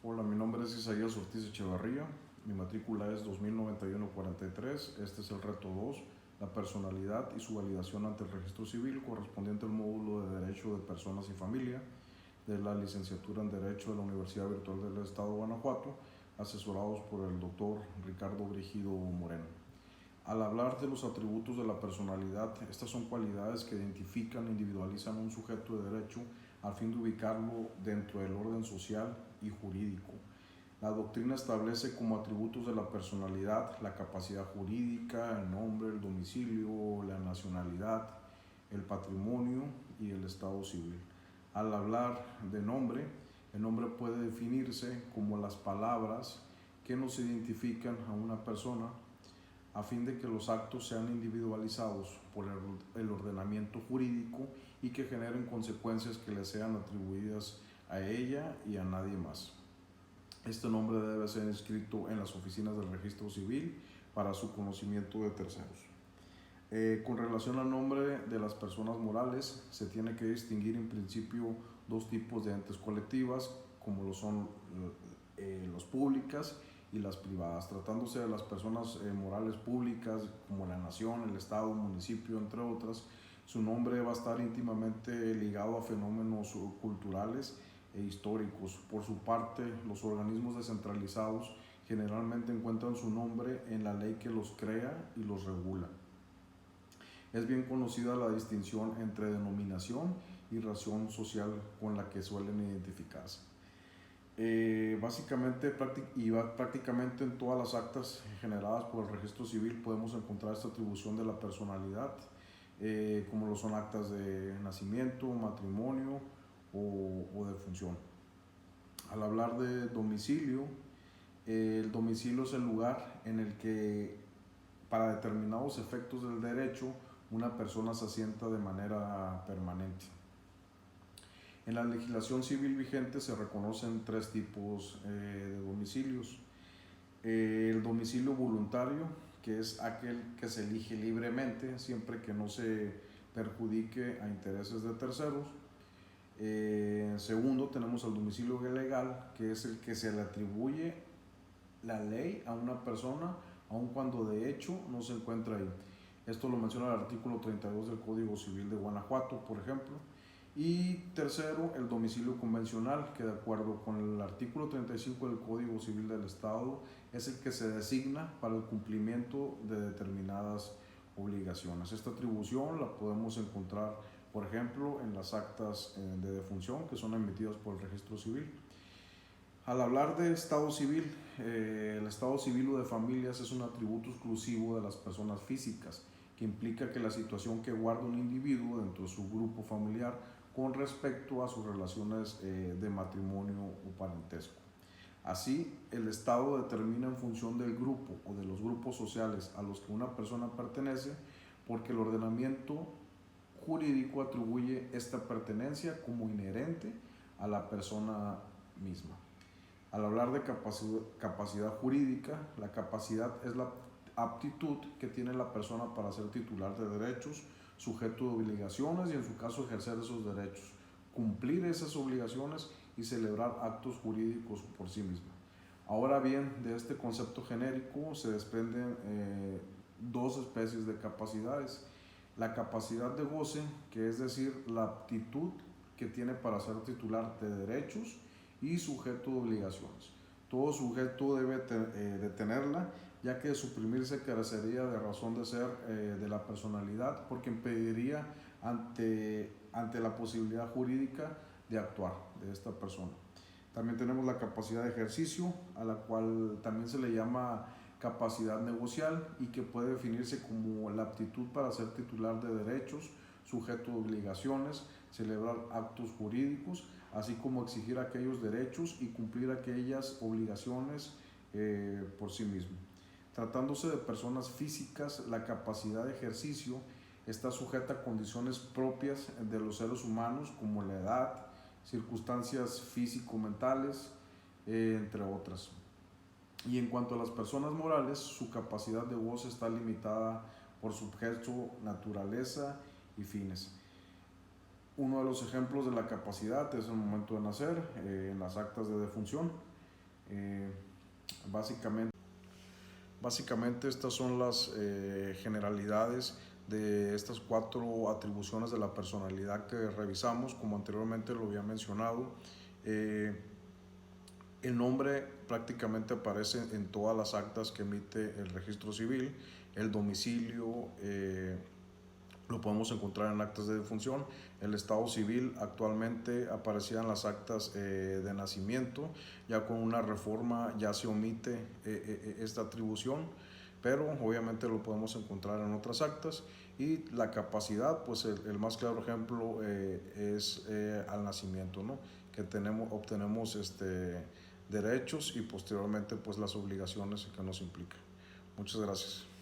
Hola, mi nombre es Isaías Ortiz Echevarría, mi matrícula es 2091-43, este es el reto 2, la personalidad y su validación ante el registro civil correspondiente al módulo de Derecho de Personas y Familia de la licenciatura en Derecho de la Universidad Virtual del Estado de Guanajuato, asesorados por el doctor Ricardo Brígido Moreno. Al hablar de los atributos de la personalidad, estas son cualidades que identifican e individualizan un sujeto de derecho a fin de ubicarlo dentro del orden social y jurídico. La doctrina establece como atributos de la personalidad la capacidad jurídica, el nombre, el domicilio, la nacionalidad, el patrimonio y el estado civil. Al hablar de nombre, el nombre puede definirse como las palabras que nos identifican a una persona a fin de que los actos sean individualizados por el ordenamiento jurídico y que generen consecuencias que le sean atribuidas a ella y a nadie más. Este nombre debe ser inscrito en las oficinas del registro civil para su conocimiento de terceros. Con relación al nombre de las personas morales, se tiene que distinguir en principio dos tipos de entes colectivas, como lo son las públicas y las privadas. Tratándose de las personas morales públicas, como la nación, el estado, el municipio, entre otras, su nombre va a estar íntimamente ligado a fenómenos culturales e históricos. Por su parte, los organismos descentralizados generalmente encuentran su nombre en la ley que los crea y los regula. Es bien conocida la distinción entre denominación y razón social con la que suelen identificarse. Prácticamente en todas las actas generadas por el registro civil podemos encontrar esta atribución de la personalidad, como lo son actas de nacimiento, matrimonio o defunción. Al hablar de domicilio, el domicilio es el lugar en el que para determinados efectos del derecho una persona se asienta de manera permanente. En la legislación civil vigente se reconocen tres tipos de domicilios. El domicilio voluntario, que es aquel que se elige libremente, siempre que no se perjudique a intereses de terceros. Segundo, tenemos el domicilio legal, que es el que se le atribuye la ley a una persona, aun cuando de hecho no se encuentra ahí. Esto lo menciona el artículo 32 del Código Civil de Guanajuato, por ejemplo. Y tercero, el domicilio convencional, que de acuerdo con el artículo 35 del Código Civil del Estado es el que se designa para el cumplimiento de determinadas obligaciones. Esta atribución la podemos encontrar, por ejemplo, en las actas de defunción que son emitidas por el registro civil. Al hablar de estado civil, el estado civil o de familias es un atributo exclusivo de las personas físicas, que implica que la situación que guarda un individuo dentro de su grupo familiar con respecto a sus relaciones de matrimonio o parentesco. Así, el Estado determina en función del grupo o de los grupos sociales a los que una persona pertenece, porque el ordenamiento jurídico atribuye esta pertenencia como inherente a la persona misma. Al hablar de capacidad jurídica, la capacidad es la aptitud que tiene la persona para ser titular de derechos, sujeto de obligaciones y en su caso ejercer esos derechos, cumplir esas obligaciones y celebrar actos jurídicos por sí misma. Ahora bien, de este concepto genérico se desprenden dos especies de capacidades. La capacidad de goce, que es decir, la aptitud que tiene para ser titular de derechos y sujeto de obligaciones. Todo sujeto debe de tenerla, ya que de suprimirse carecería de razón de ser de la personalidad, porque impediría ante la posibilidad jurídica de actuar de esta persona. También tenemos la capacidad de ejercicio, a la cual también se le llama capacidad negocial y que puede definirse como la aptitud para ser titular de derechos, sujeto de obligaciones, celebrar actos jurídicos, así como exigir aquellos derechos y cumplir aquellas obligaciones por sí mismo. Tratándose de personas físicas, la capacidad de ejercicio está sujeta a condiciones propias de los seres humanos como la edad, circunstancias físico-mentales, entre otras. Y en cuanto a las personas morales, su capacidad de goce está limitada por sujeto, naturaleza y fines. Uno de los ejemplos de la capacidad es el momento de nacer, en las actas de defunción. Básicamente estas son las generalidades de estas 4 atribuciones de la personalidad que revisamos, como anteriormente lo había mencionado. El nombre prácticamente aparece en todas las actas que emite el registro civil. El domicilio lo podemos encontrar en actas de defunción. El estado civil actualmente aparecía en las actas de nacimiento. Ya con una reforma ya se omite esta atribución, pero obviamente lo podemos encontrar en otras actas. Y la capacidad, pues el más claro ejemplo es al nacimiento, ¿no? Que obtenemos derechos y posteriormente pues las obligaciones que nos implica. Muchas gracias.